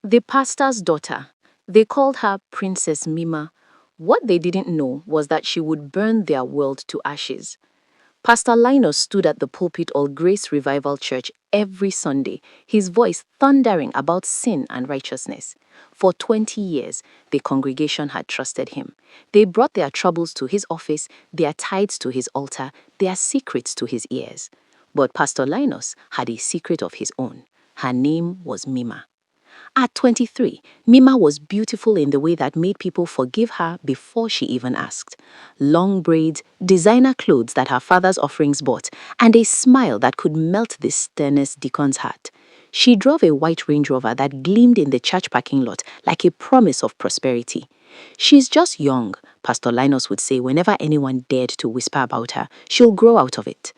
The pastor's daughter. They called her Princess Mima. What they didn't know was that she would burn their world to ashes. Pastor Linus stood at the pulpit of Grace Revival Church every Sunday, his voice thundering about sin and righteousness. For 20 years, the congregation had trusted him. They brought their troubles to his office, their tithes to his altar, their secrets to his ears. But Pastor Linus had a secret of his own. Her name was Mima. At 23, Mima was beautiful in the way that made people forgive her before she even asked. Long braids, designer clothes that her father's offerings bought, and a smile that could melt the sternest deacon's heart. She drove a white Range Rover that gleamed in the church parking lot like a promise of prosperity. She's just young, Pastor Linus would say whenever anyone dared to whisper about her. She'll grow out of it.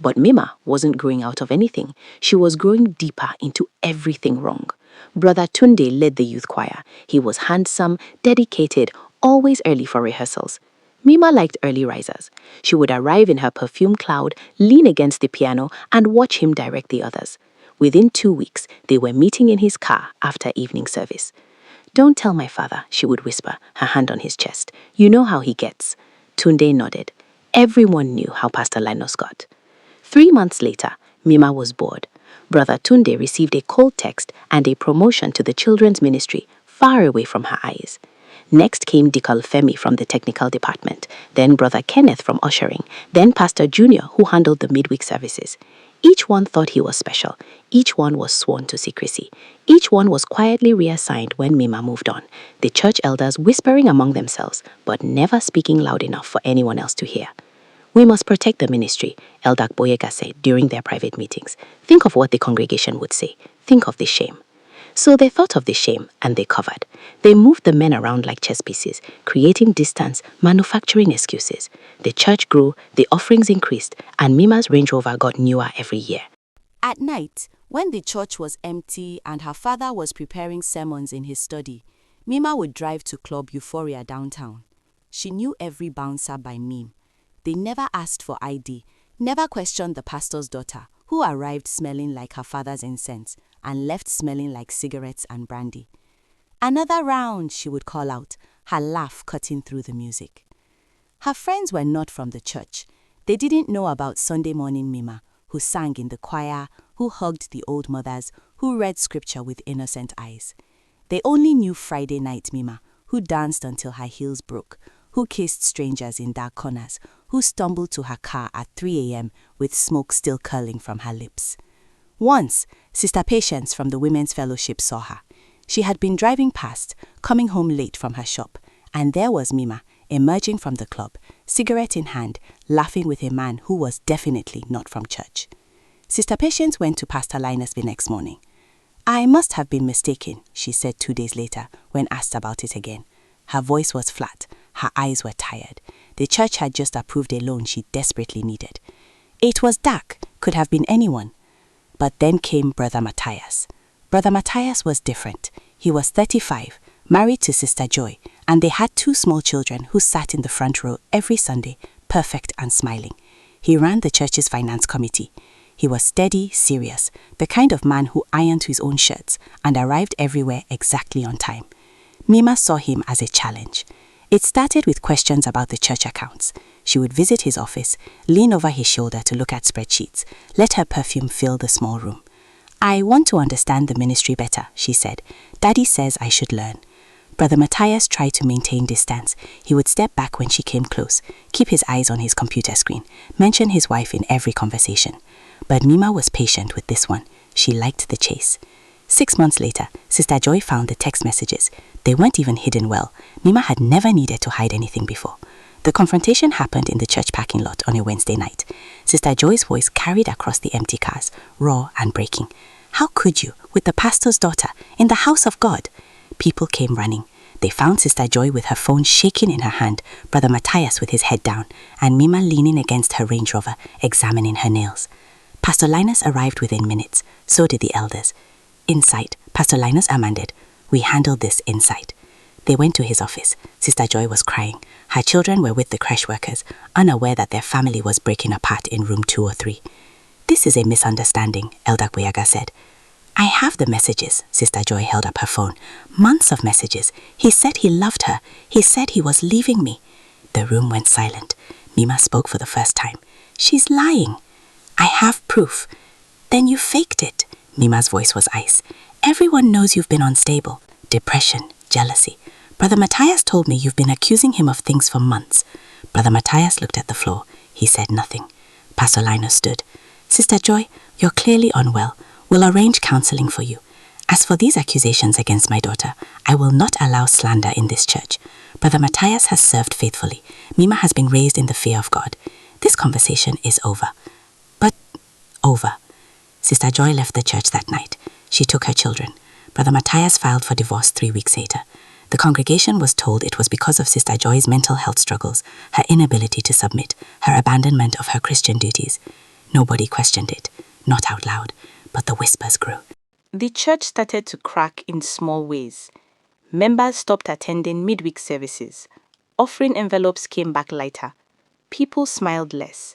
But Mima wasn't growing out of anything. She was growing deeper into everything wrong. Brother Tunde led the youth choir. He was handsome, dedicated, always early for rehearsals. Mima liked early risers. She would arrive in her perfume cloud, lean against the piano, and watch him direct the others. Within 2 weeks, they were meeting in his car after evening service. "Don't tell my father," she would whisper, her hand on his chest. "You know how he gets." Tunde nodded. Everyone knew how Pastor Linus got. 3 months later, Mima was bored. Brother Tunde received a cold text and a promotion to the children's ministry, far away from her eyes. Next came Dikal Femi from the technical department, then Brother Kenneth from ushering, then Pastor Junior, who handled the midweek services. Each one thought he was special. Each one was sworn to secrecy. Each one was quietly reassigned when Mima moved on, the church elders whispering among themselves, but never speaking loud enough for anyone else to hear. "We must protect the ministry," Elder Boyega said during their private meetings. "Think of what the congregation would say. Think of the shame." So they thought of the shame and they covered. They moved the men around like chess pieces, creating distance, manufacturing excuses. The church grew, the offerings increased, and Mima's Range Rover got newer every year. At night, when the church was empty and her father was preparing sermons in his study, Mima would drive to Club Euphoria downtown. She knew every bouncer by name. They never asked for ID, never questioned the pastor's daughter, who arrived smelling like her father's incense and left smelling like cigarettes and brandy. "Another round," she would call out, her laugh cutting through the music. Her friends were not from the church. They didn't know about Sunday morning Mima, who sang in the choir, who hugged the old mothers, who read scripture with innocent eyes. They only knew Friday night Mima, who danced until her heels broke, who kissed strangers in dark corners, who stumbled to her car at 3 a.m. with smoke still curling from her lips. Once, Sister Patience from the Women's Fellowship saw her. She had been driving past, coming home late from her shop, and there was Mima, emerging from the club, cigarette in hand, laughing with a man who was definitely not from church. Sister Patience went to Pastor Linus the next morning. "I must have been mistaken," she said 2 days later when asked about it again. Her voice was flat, her eyes were tired. The church had just approved a loan she desperately needed. It was dark, could have been anyone. But then came Brother Matthias. Brother Matthias was different. He was 35, married to Sister Joy, and they had 2 small children who sat in the front row every Sunday, perfect and smiling. He ran the church's finance committee. He was steady, serious, the kind of man who ironed his own shirts and arrived everywhere exactly on time. Mima saw him as a challenge. It started with questions about the church accounts. She would visit his office, lean over his shoulder to look at spreadsheets, let her perfume fill the small room. "I want to understand the ministry better," she said. "Daddy says I should learn." Brother Matthias tried to maintain distance. He would step back when she came close, keep his eyes on his computer screen, mention his wife in every conversation. But Mima was patient with this one. She liked the chase. 6 months later, Sister Joy found the text messages. They weren't even hidden well. Mima had never needed to hide anything before. The confrontation happened in the church parking lot on a Wednesday night. Sister Joy's voice carried across the empty cars, raw and breaking. "How could you, with the pastor's daughter, in the house of God?" People came running. They found Sister Joy with her phone shaking in her hand, Brother Matthias with his head down, and Mima leaning against her Range Rover, examining her nails. Pastor Linus arrived within minutes. So did the elders. Inside, Pastor Linus amended, "We handled this inside." They went to his office. Sister Joy was crying. Her children were with the creche workers, unaware that their family was breaking apart in room 203. "This is a misunderstanding," Elder Boyaga said. I have the messages. Sister Joy held up her phone. Months of messages. He said he loved her. He said he was leaving me. The room went silent. Mima spoke for the first time. She's lying. I have proof. Then you faked it. Mima's voice was ice. Everyone knows you've been unstable. Depression, jealousy. Brother Matthias told me you've been accusing him of things for months. Brother Matthias looked at the floor. He said nothing. Pastor Linus stood. Sister Joy, you're clearly unwell. We'll arrange counseling for you. As for these accusations against my daughter, I will not allow slander in this church. Brother Matthias has served faithfully. Mima has been raised in the fear of God. This conversation is over. But over. Sister Joy left the church that night. She took her children. Brother Matthias filed for divorce 3 weeks later. The congregation was told it was because of Sister Joy's mental health struggles, her inability to submit, her abandonment of her Christian duties. Nobody questioned it, not out loud, but the whispers grew. The church started to crack in small ways. Members stopped attending midweek services. Offering envelopes came back lighter. People smiled less.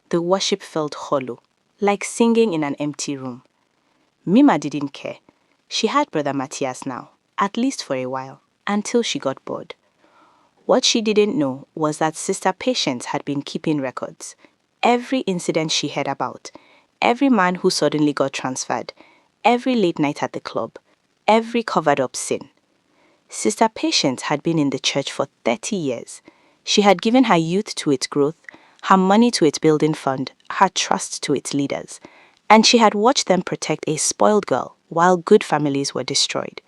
The worship felt hollow, like singing in an empty room. Mima didn't care. She had Brother Matthias now, at least for a while, until she got bored. What she didn't know was that Sister Patience had been keeping records. Every incident she heard about, every man who suddenly got transferred, every late night at the club, every covered-up sin. Sister Patience had been in the church for 30 years. She had given her youth to its growth, her money to its building fund, her trust to its leaders, and she had watched them protect a spoiled girl while good families were destroyed.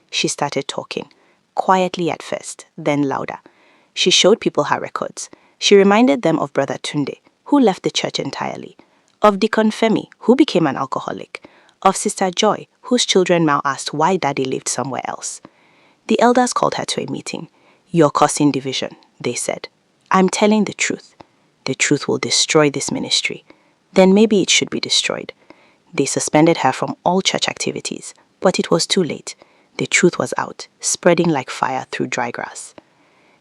She started talking, quietly at first, then louder. She showed people her records. She reminded them of Brother Tunde, who left the church entirely, of Deacon Femi, who became an alcoholic, of Sister Joy, whose children now asked why Daddy lived somewhere else. The elders called her to a meeting. "You're causing division," they said. "I'm telling the truth. The truth will destroy this ministry. Then maybe it should be destroyed." They suspended her from all church activities, but it was too late. The truth was out, spreading like fire through dry grass.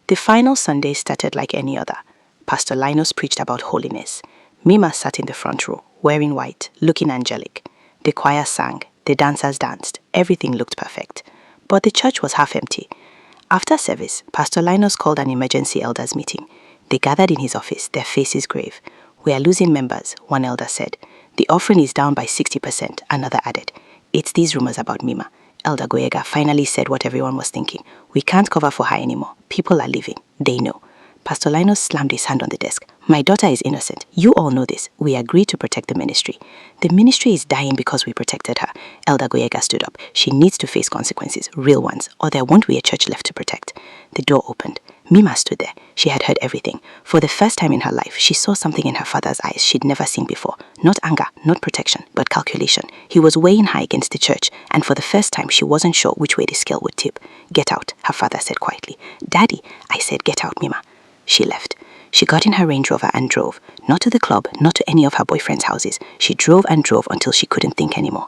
The final Sunday started like any other. Pastor Linus preached about holiness. Mima sat in the front row, wearing white, looking angelic. The choir sang, the dancers danced, everything looked perfect. But the church was half empty. After service, Pastor Linus called an emergency elders meeting. They gathered in his office, their faces grave. "We are losing members," one elder said. "The offering is down by 60%, another added. "It's these rumors about Mima." Elder Goyega finally said what everyone was thinking. "We can't cover for her anymore. People are leaving. They know." Pastor Linus slammed his hand on the desk. "My daughter is innocent. You all know this. We agreed to protect the ministry. The ministry is dying because we protected her." Elder Goyega stood up. "She needs to face consequences, real ones, or there won't be a church left to protect." The door opened. Mima stood there. She had heard everything. For the first time in her life, she saw something in her father's eyes she'd never seen before. Not anger, not protection, but calculation. He was weighing her against the church, and for the first time, she wasn't sure which way the scale would tip. "Get out," her father said quietly. "Daddy," I said, "get out, Mima." She left. She got in her Range Rover and drove. Not to the club, not to any of her boyfriend's houses. She drove and drove until she couldn't think anymore.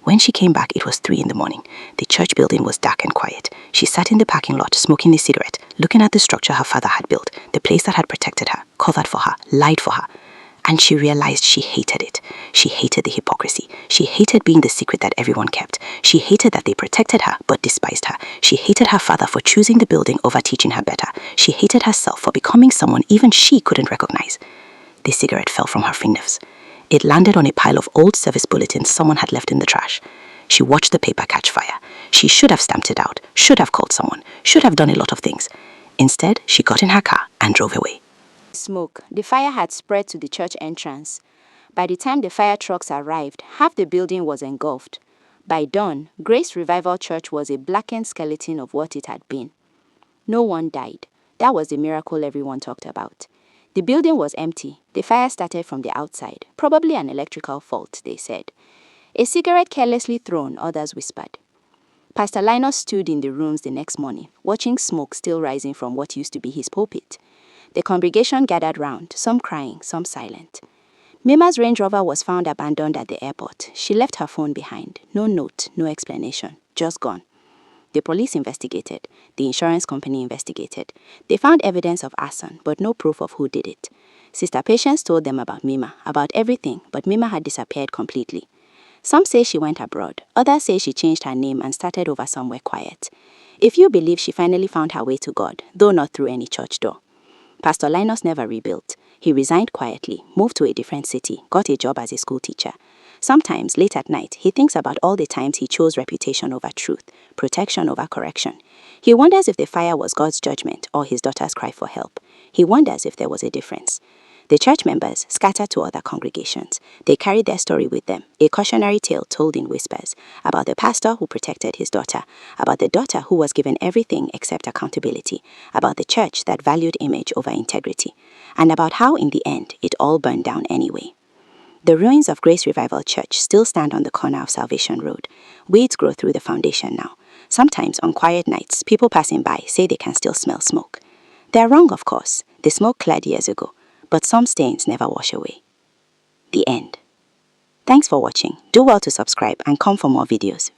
When she came back, it was 3 in the morning. The church building was dark and quiet. She sat in the parking lot, smoking a cigarette, looking at the structure her father had built, the place that had protected her, covered for her, lied for her. And she realized she hated it. She hated the hypocrisy. She hated being the secret that everyone kept. She hated that they protected her but despised her. She hated her father for choosing the building over teaching her better. She hated herself for becoming someone even she couldn't recognize. The cigarette fell from her fingers. It landed on a pile of old service bulletins someone had left in the trash. She watched the paper catch fire. She should have stamped it out, should have called someone, should have done a lot of things. Instead, she got in her car and drove away. Smoke. The fire had spread to the church entrance. By the time the fire trucks arrived, half the building was engulfed. By dawn, Grace Revival Church was a blackened skeleton of what it had been. No one died. That was the miracle everyone talked about. The building was empty. The fire started from the outside. Probably an electrical fault, they said. A cigarette carelessly thrown, others whispered. Pastor Linus stood in the rooms the next morning, watching smoke still rising from what used to be his pulpit. The congregation gathered round, some crying, some silent. Mima's Range Rover was found abandoned at the airport. She left her phone behind. No note, no explanation, just gone. The police investigated. The insurance company investigated. They found evidence of arson, but no proof of who did it. Sister Patience told them about Mima, about everything, but Mima had disappeared completely. Some say she went abroad, others say she changed her name and started over somewhere quiet. A few believe she finally found her way to God, though not through any church door. Pastor Linus never rebuilt. He resigned quietly, moved to a different city, got a job as a school teacher. Sometimes, late at night, he thinks about all the times he chose reputation over truth, protection over correction. He wonders if the fire was God's judgment or his daughter's cry for help. He wonders if there was a difference. The church members scattered to other congregations. They carried their story with them, a cautionary tale told in whispers, about the pastor who protected his daughter, about the daughter who was given everything except accountability, about the church that valued image over integrity, and about how in the end it all burned down anyway. The ruins of Grace Revival Church still stand on the corner of Salvation Road. Weeds grow through the foundation now. Sometimes on quiet nights, people passing by say they can still smell smoke. They are wrong, of course. The smoke cleared years ago, but some stains never wash away. The end. Thanks for watching. Do well to subscribe and come for more videos.